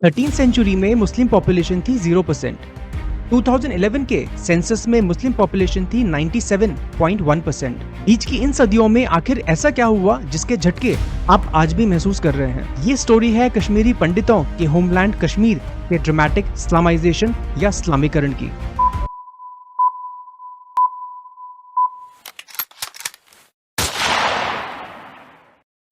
13th century में Muslim population थी 0%। 2011 के सेंसस में मुस्लिम पॉपुलेशन थी 97.1%। बीच की इन सदियों में आखिर ऐसा क्या हुआ जिसके झटके आप आज भी महसूस कर रहे हैं। ये स्टोरी है कश्मीरी पंडितों के होमलैंड कश्मीर के ड्रामेटिक इस्लामाइजेशन या इस्लामीकरण की।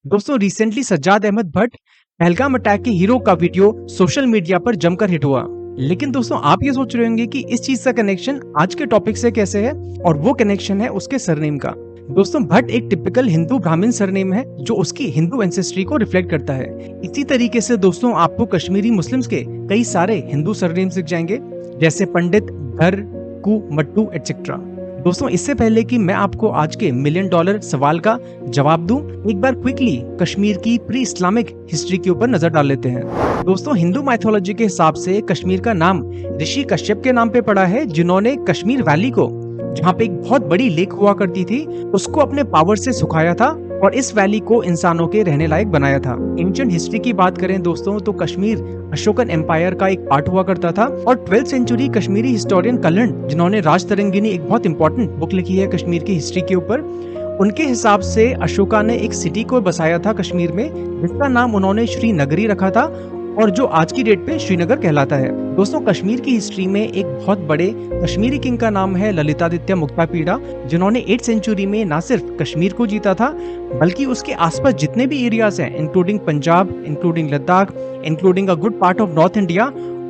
दोस्तों, रिसेंटली सज्जाद अहमद भट्ट पहलगाम अटैक के हीरो का वीडियो सोशल मीडिया पर जमकर हिट हुआ। लेकिन दोस्तों, आप ये सोच रहे होंगे कि इस चीज का कनेक्शन आज के टॉपिक से कैसे है, और वो कनेक्शन है उसके सरनेम का। दोस्तों, भट्ट एक टिपिकल हिंदू ब्राह्मण सरनेम है जो उसकी हिंदू एंसेस्ट्री को रिफ्लेक्ट करता है। इसी तरीके से दोस्तों, आपको कश्मीरी मुस्लिम्स के कई सारे हिंदू सरनेम दिख जाएंगे, जैसे पंडित, धर, कु, मट्टू एटसेट्रा। दोस्तों, इससे पहले कि मैं आपको आज के $1 मिलियन सवाल का जवाब दूं, एक बार क्विकली कश्मीर की प्री इस्लामिक हिस्ट्री के ऊपर नजर डाल लेते हैं। दोस्तों, हिंदू माइथोलॉजी के हिसाब से कश्मीर का नाम ऋषि कश्यप के नाम पे पड़ा है, जिन्होंने कश्मीर वैली को, जहाँ पे एक बहुत बड़ी लेक हुआ करती थी, उसको अपने पावर से सुखाया था और इस वैली को इंसानों के रहने लायक बनाया था। एंशिएंट हिस्ट्री की बात करें दोस्तों, तो कश्मीर अशोकन एम्पायर का एक पार्ट हुआ करता था। और 12th century Kashmiri historian Kalhana, जिन्होंने राज तरंगिनी एक बहुत इंपॉर्टेंट बुक लिखी है कश्मीर की हिस्ट्री के ऊपर, उनके हिसाब से अशोका ने एक सिटी को बसाया था कश्मीर में, जिसका नाम उन्होंने श्रीनगरी रखा था और जो आज की डेट पे श्रीनगर कहलाता है। दोस्तों, कश्मीर की हिस्ट्री में एक बहुत बड़े कश्मीरी किंग का नाम है ललितादित्य मुक्तापीड़ा, जिन्होंने 8th सेंचुरी में न सिर्फ कश्मीर को जीता था, बल्कि उसके आसपास जितने भी एरियाज हैं, including Punjab, including Ladakh, including a good part of north India,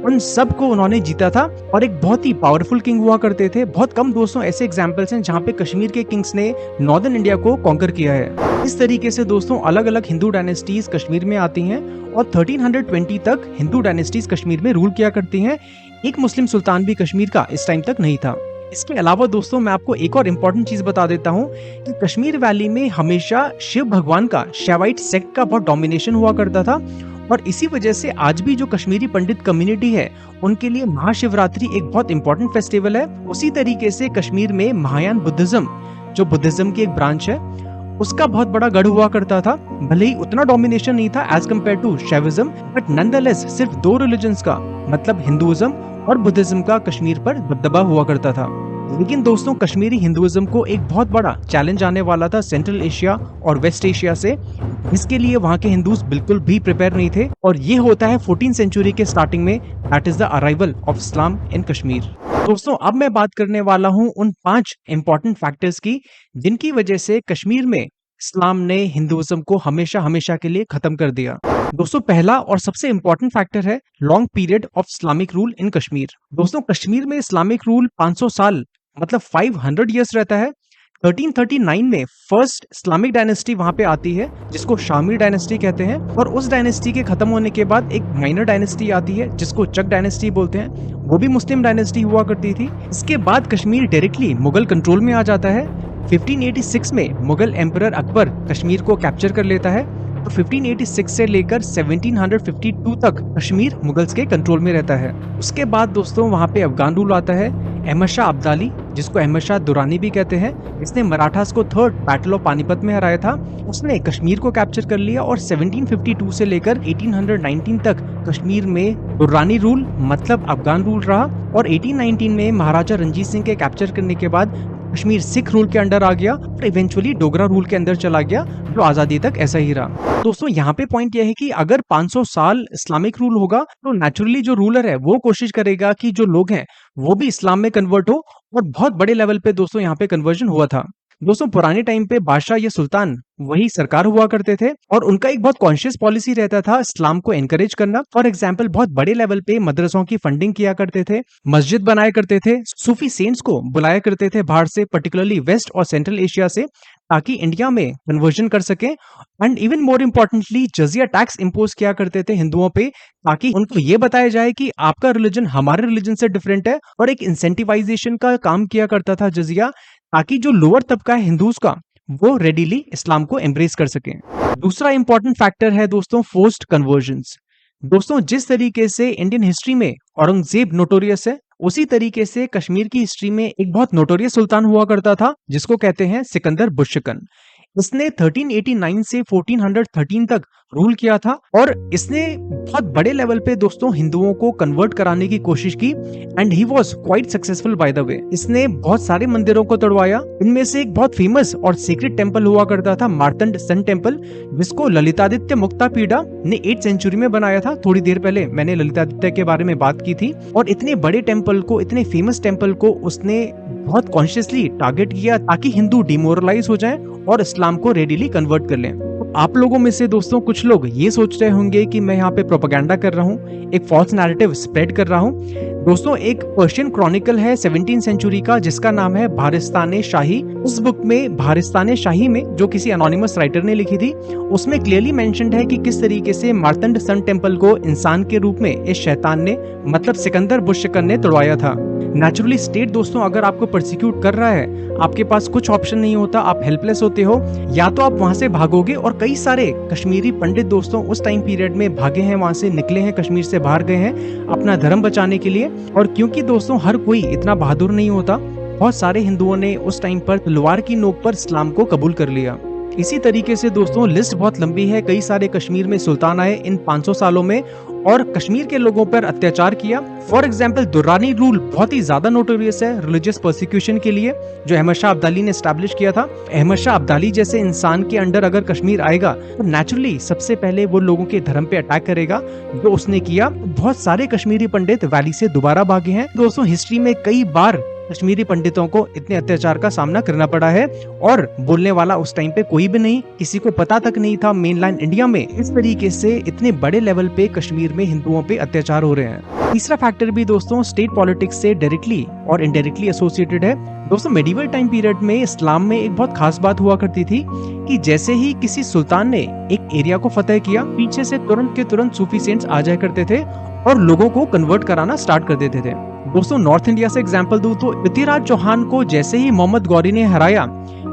उन सब को उन्होंने जीता था और एक बहुत ही पावरफुल किंग हुआ करते थे। बहुत कम दोस्तों ऐसे एग्जांपल्स हैं जहाँ पे कश्मीर के किंग्स ने नॉर्दर्न इंडिया को कॉन्कर किया है। इस तरीके से दोस्तों, अलग अलग हिंदू डायनेस्टीज कश्मीर में आती हैं और 1320 तक हिंदू डायनेस्टीज कश्मीर में रूल किया करती हैं। एक मुस्लिम सुल्तान भी कश्मीर का इस टाइम तक नहीं था। इसके अलावा दोस्तों, मैं आपको एक और इम्पोर्टेंट चीज बता देता हूँ कि कश्मीर वैली में हमेशा शिव भगवान का, शैवाइट सेक्ट का बहुत डोमिनेशन हुआ करता था और इसी वजह से आज भी जो कश्मीरी पंडित कम्युनिटी है, उनके लिए महाशिवरात्रि एक बहुत इंपॉर्टेंट फेस्टिवल है। उसी तरीके से कश्मीर में महायान बुद्धिज्म, जो बुद्धिज्म की एक ब्रांच है, उसका बहुत बड़ा गढ़ हुआ करता था। भले ही उतना डोमिनेशन नहीं था as compare to Shaivism, but nonetheless सिर्फ 2 रिलीजन्स का, मतलब हिंदुइज्म और बुद्धिज्म का कश्मीर पर दबदबा हुआ करता था। लेकिन दोस्तों, कश्मीरी हिंदुइज्म को एक बहुत बड़ा चैलेंज आने वाला था सेंट्रल एशिया और वेस्ट एशिया से, जिसके लिए वहाँ के हिंदूज बिल्कुल भी प्रिपेयर नहीं थे। और ये होता है 14th सेंचुरी के स्टार्टिंग में, that is the arrival of Islam in Kashmir. दोस्तों, अब मैं बात करने वाला हूँ उन 5 इंपॉर्टेंट फैक्टर्स की, जिनकी वजह से कश्मीर में इस्लाम ने हिंदुइज्म को हमेशा हमेशा के लिए खत्म कर दिया। दोस्तों, पहला और सबसे इंपॉर्टेंट फैक्टर है long period of Islamic rule in Kashmir. दोस्तों, कश्मीर में इस्लामिक रूल 500 साल, मतलब 500 ईयर्स रहता है। 1339 में फर्स्ट इस्लामिक डायनेस्टी वहां पे आती है, जिसको शामी डायनेस्टी कहते हैं, और उस डायनेस्टी के खत्म होने के बाद एक माइनर डायनेस्टी आती है जिसको चक डायनेस्टी बोलते हैं, वो भी मुस्लिम डायनेस्टी हुआ करती थी। इसके बाद कश्मीर डायरेक्टली मुगल कंट्रोल में आ जाता है। 1586 में मुगल एम्परर अकबर कश्मीर को कैप्चर कर लेता है, तो 1586 से लेकर 1752 तक कश्मीर मुगल्स के कंट्रोल में रहता है। उसके बाद दोस्तों, वहाँ पे अफगान रूल आता है। अहमद शाह अब्दाली, जिसको अहमद शाह दुरानी भी कहते हैं, इसने मराठास को 3rd बैटल ऑफ पानीपत में हराया था। उसने कश्मीर को कैप्चर कर लिया और 1752 से लेकर 1819 तक कश्मीर में दुरानी रूल, मतलब अफगान रूल रहा। और 1819 में महाराजा रणजीत सिंह के कैप्चर करने के बाद कश्मीर सिख रूल के अंडर आ गया और इवेंचुअली डोगरा रूल के अंदर चला गया, जो आजादी तक ऐसा ही रहा। दोस्तों, यहाँ पे पॉइंट यह है कि अगर 500 साल इस्लामिक रूल होगा, तो नेचुरली जो रूलर है वो कोशिश करेगा कि जो लोग हैं वो भी इस्लाम में कन्वर्ट हो, और बहुत बड़े लेवल पे दोस्तों यहाँ पे कन्वर्जन हुआ था। दोस्तों, पुराने टाइम पे बादशाह या सुल्तान वही सरकार हुआ करते थे और उनका एक बहुत कॉन्शियस पॉलिसी रहता था इस्लाम को एनकरेज करना। फॉर एग्जांपल, बहुत बड़े लेवल पे मदरसों की फंडिंग किया करते थे, मस्जिद बनाया करते थे, सूफी सेंट्स को बुलाया करते थे बाहर से, पर्टिकुलरली वेस्ट और सेंट्रल एशिया से, ताकि इंडिया में कन्वर्जन कर सके। And even more importantly, jizya tax impose किया करते थे हिंदुओं पे, ताकि उनको ये बताया जाए कि आपका रिलीजन हमारे रिलीजन से डिफरेंट है, और एक इंसेंटिवाइजेशन का काम किया करता था जजिया, ताकि जो लोअर तबका है हिंदूज का, वो रेडीली इस्लाम को एम्ब्रेस कर सके। दूसरा इंपॉर्टेंट फैक्टर है दोस्तों फोर्स्ड कन्वर्जन्स। दोस्तों, जिस तरीके से इंडियन हिस्ट्री में औरंगजेब नोटोरियस है, उसी तरीके से कश्मीर की हिस्ट्री में एक बहुत नोटोरियस सुल्तान हुआ करता था, जिसको कहते हैं सिकंदर बुर्शकन। इसने 1389 से 1413 तक रूल किया था और इसने बहुत बड़े लेवल पे दोस्तों हिंदुओं को कन्वर्ट कराने की कोशिश की and he was quite successful by the way. इसने बहुत सारे मंदिरों को तोड़वाया। इनमें से एक बहुत फेमस और सीक्रेट टेंपल हुआ करता था मार्तंड सन टेंपल, जिसको ललितादित्य मुक्तापीड़ा ने 8th सेंचुरी में बनाया था। थोड़ी देर पहले मैंने ललितादित्य के बारे में बात की थी और इतने बड़े टेंपल को, इतने फेमस टेंपल को उसने बहुत कॉन्शियसली टारगेट किया ताकि हिंदू डिमोरलाइज हो जाएं और इस्लाम को रेडिली कन्वर्ट कर लें। आप लोगों में से दोस्तों कुछ लोग ये सोच रहे होंगे कि मैं यहाँ पे प्रोपेगेंडा कर रहा हूँ, एक फॉल्स नैरेटिव स्प्रेड कर रहा हूँ। दोस्तों एक पर्शियन क्रॉनिकल है 17th सेंचुरी का जिसका नाम है भारस्ताने शाही। उस बुक में भारस्ताने शाही में जो किसी एनोनिमस राइटर ने लिखी थी, उसमें क्लियरली मेंशन्ड है कि किस तरीके से मार्तंड सन टेंपल को इंसान के रूप में इस शैतान ने, मतलब सिकंदर बुशकर ने तोड़वाया था। नेचुरली स्टेट दोस्तों अगर आपको परसिक्यूट कर रहा है, आपके पास कुछ ऑप्शन नहीं होता, आप हेल्पलेस होते हो, या तो आप वहां से भागोगे। और कई सारे कश्मीरी पंडित दोस्तों उस टाइम पीरियड में भागे हैं, वहां से निकले हैं, कश्मीर से बाहर गए हैं अपना धर्म बचाने के लिए। और क्योंकि दोस्तों हर कोई इतना बहादुर नहीं होता, बहुत सारे हिंदुओं ने उस टाइम पर तलवार की नोक पर इस्लाम को कबूल कर लिया। इसी तरीके से दोस्तों लिस्ट बहुत लंबी है। कई सारे कश्मीर में सुल्तान आए इन 500 सालों में और कश्मीर के लोगों पर अत्याचार किया। फॉर एग्जाम्पल दुर्रानी रूल बहुत ही ज्यादा नोटोरियस है रिलीजियस परसिक्यूशन के लिए, जो अहमद शाह अब्दाली ने एस्टैब्लिश किया था। अहमद शाह अब्दाली जैसे इंसान के अंडर अगर कश्मीर आएगा तो नेचुरली सबसे पहले वो लोगों के धर्म पे अटैक करेगा, जो उसने किया। बहुत सारे कश्मीरी पंडित वैली से दोबारा भागे हैं। दोस्तों हिस्ट्री में कई बार कश्मीरी पंडितों को इतने अत्याचार का सामना करना पड़ा है और बोलने वाला उस टाइम पे कोई भी नहीं, किसी को पता तक नहीं था मेनलैंड इंडिया में इस तरीके से इतने बड़े लेवल पे कश्मीर में हिंदुओं पे अत्याचार हो रहे हैं। तीसरा फैक्टर भी दोस्तों स्टेट पॉलिटिक्स से डायरेक्टली और इनडायरेक्टली एसोसिएटेड है। दोस्तों मेडिवल टाइम पीरियड में इस्लाम में एक बहुत खास बात हुआ करती थी कि जैसे ही किसी सुल्तान ने एक एरिया को फतेह किया, पीछे से तुरंत के तुरंत सूफी सेंट्स आ जाया करते थे और लोगों को कन्वर्ट कराना स्टार्ट कर देते थे। दोस्तों नॉर्थ इंडिया से एग्जांपल दूं तो पृथ्वीराज चौहान को जैसे ही मोहम्मद गौरी ने हराया,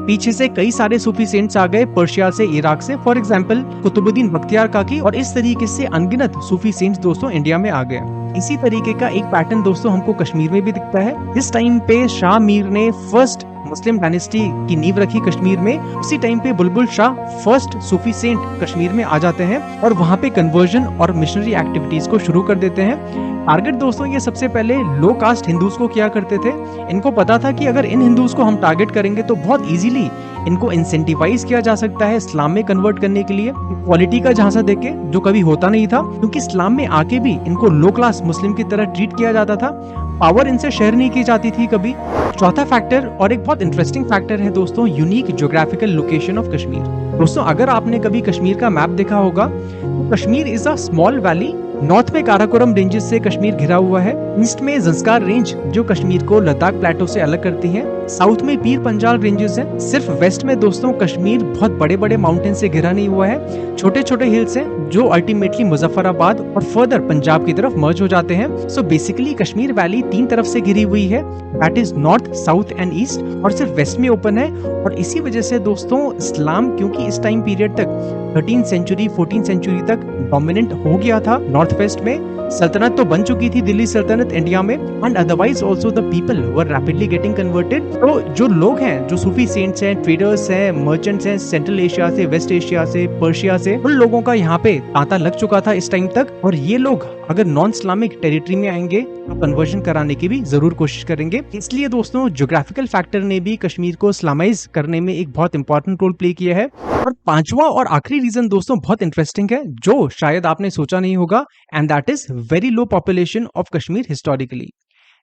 पीछे से कई सारे सूफी सेंट्स आ गए पर्शिया से, इराक से, फॉर एग्जांपल कुतुबुद्दीन बख्तियार काकी, और इस तरीके से अनगिनत सूफी सेंट्स दोस्तों इंडिया में आ गए। इसी तरीके का एक पैटर्न दोस्तों हमको कश्मीर में भी दिखता है। जिस टाइम पे शाह मीर ने फर्स्ट मुस्लिम डायनेस्टी की नींव रखी कश्मीर में, उसी टाइम पे बुलबुल Shah first Sufi saint Kashmir में आ जाते हैं और वहाँ पे कन्वर्जन और मिशनरी एक्टिविटीज को शुरू कर देते हैं। टारगेट दोस्तों ये सबसे पहले लो कास्ट हिंदूज को किया करते थे। इनको पता था कि अगर इन हिंदूज को हम टारगेट करेंगे तो बहुत इजीली इनको इंसेंटिवाइज किया जा सकता है इस्लाम में कन्वर्ट करने के लिए, क्वालिटी का झांसा देके, जो कभी होता नहीं था क्योंकि इस्लाम में आके भी इनको लो क्लास मुस्लिम की तरह ट्रीट किया जाता था। पावर इनसे शेयर नहीं की जाती थी कभी। चौथा फैक्टर और एक बहुत इंटरेस्टिंग फैक्टर है दोस्तों unique geographical location of Kashmir. दोस्तों अगर आपने कभी कश्मीर का मैप देखा होगा तो Kashmir is a small valley. North में काराकोरम रेंजेस से कश्मीर घिरा हुआ है, ईस्ट में जंस्कार रेंज जो कश्मीर को लद्दाख प्लेटो से अलग करती है, साउथ में पीर पंजाल रेंजेस हैं। सिर्फ वेस्ट में दोस्तों कश्मीर बहुत बड़े बड़े माउंटेन से घिरा नहीं हुआ है, छोटे छोटे हिल्स हैं जो अल्टीमेटली मुजफ्फराबाद और फर्दर पंजाब की तरफ मर्ज हो जाते हैं। सो बेसिकली कश्मीर वैली 3 तरफ से घिरी हुई है, that is north, south and east, और सिर्फ वेस्ट में ओपन है। और इसी वजह से दोस्तों इस्लाम क्योंकि इस टाइम पीरियड तक 13th सेंचुरी 14th सेंचुरी तक डोमिनेंट हो गया था नॉर्थ वेस्ट में, सल्तनत तो बन चुकी थी दिल्ली सल्तनत इंडिया में, and otherwise also the people were rapidly getting converted. तो जो लोग हैं, जो सूफी सेंट्स हैं, ट्रेडर्स हैं, मर्चेंट्स हैं, सेंट्रल एशिया से, वेस्ट एशिया से, पर्शिया से, उन लोगों का यहाँ पे तांता लग चुका था इस टाइम तक। और ये लोग अगर नॉन इस्लामिक टेरिटरी में आएंगे तो कन्वर्जन कराने की भी जरूर कोशिश करेंगे। इसलिए दोस्तों ज्योग्राफिकल फैक्टर ने भी कश्मीर को इस्लामाइज करने में एक बहुत इंपॉर्टेंट रोल प्ले किया है। और पांचवा और आखिरी रीजन दोस्तों बहुत इंटरेस्टिंग है, जो शायद आपने सोचा नहीं होगा, and that is very low population of Kashmir historically.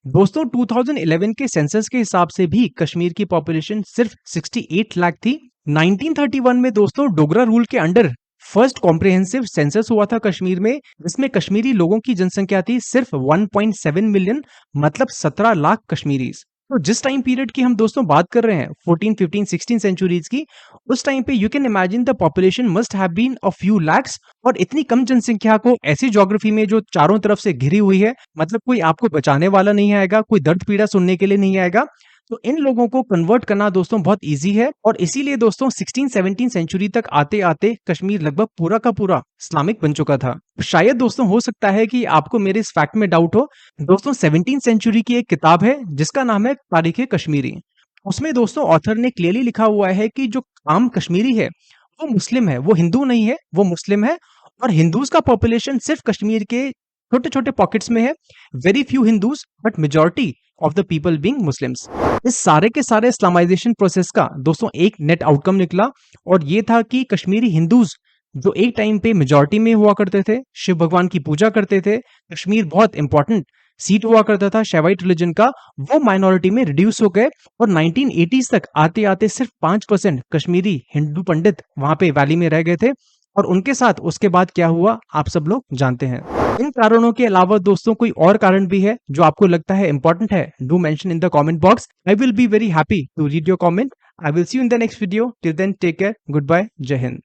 दोस्तों 2011 के सेंसस के हिसाब से भी कश्मीर की पॉपुलेशन सिर्फ 68 लाख थी। 1931 में दोस्तों डोगरा रूल के अंडर फर्स्ट कॉम्प्रिहेंसिव सेंसस हुआ था कश्मीर में, जिसमें कश्मीरी लोगों की जनसंख्या थी सिर्फ 1.7 मिलियन, मतलब 17 लाख कश्मीरीज। तो जिस टाइम पीरियड की हम दोस्तों बात कर रहे हैं 14, 15, 16 सेंचुरीज की, उस टाइम पे you can imagine the population must have been a few lakhs. और इतनी कम जनसंख्या को ऐसी ज्योग्राफी में जो चारों तरफ से घिरी हुई है, मतलब कोई आपको बचाने वाला नहीं आएगा, कोई दर्द पीड़ा सुनने के लिए नहीं आएगा। तो इन लोगों को कन्वर्ट करना दोस्तों बहुत इजी है। और इसीलिए दोस्तों 16-17 सेंचुरी तक आते आते कश्मीर लगभग पूरा का पूरा इस्लामिक बन चुका था। शायद दोस्तों हो सकता है कि आपको मेरे इस फैक्ट में डाउट हो। दोस्तों 17th सेंचुरी की एक किताब है जिसका नाम है तारीख कश्मीरी। उसमें दोस्तों ऑथर ने क्लियरली लिखा हुआ है कि जो आम कश्मीरी है वो मुस्लिम है, वो हिंदू नहीं है, वो मुस्लिम है। और हिंदूज का पॉपुलेशन सिर्फ कश्मीर के छोटे छोटे पॉकेट्स में है। Very few Hindus but majority of the people being Muslims. इस सारे के सारे इस्लामाइजेशन प्रोसेस का दोस्तों एक नेट आउटकम निकला, और ये था कि कश्मीरी हिंदूज जो एक टाइम पे मेजोरिटी में हुआ करते थे, शिव भगवान की पूजा करते थे, कश्मीर बहुत इंपॉर्टेंट सीट हुआ करता था शैवाइट रिलीजन का, वो माइनॉरिटी में रिड्यूस हो गए। और 1980s तक आते आते सिर्फ 5% कश्मीरी हिंदू पंडित वहां पे वैली में रह गए थे। और उनके साथ उसके बाद क्या हुआ आप सब लोग जानते हैं। इन कारणों के अलावा दोस्तों कोई और कारण भी है जो आपको लगता है इंपॉर्टेंट है, do mention in the comment box. I will be very happy to read your comment. I will see you in the next video. Till then take care, good bye, जय हिंद।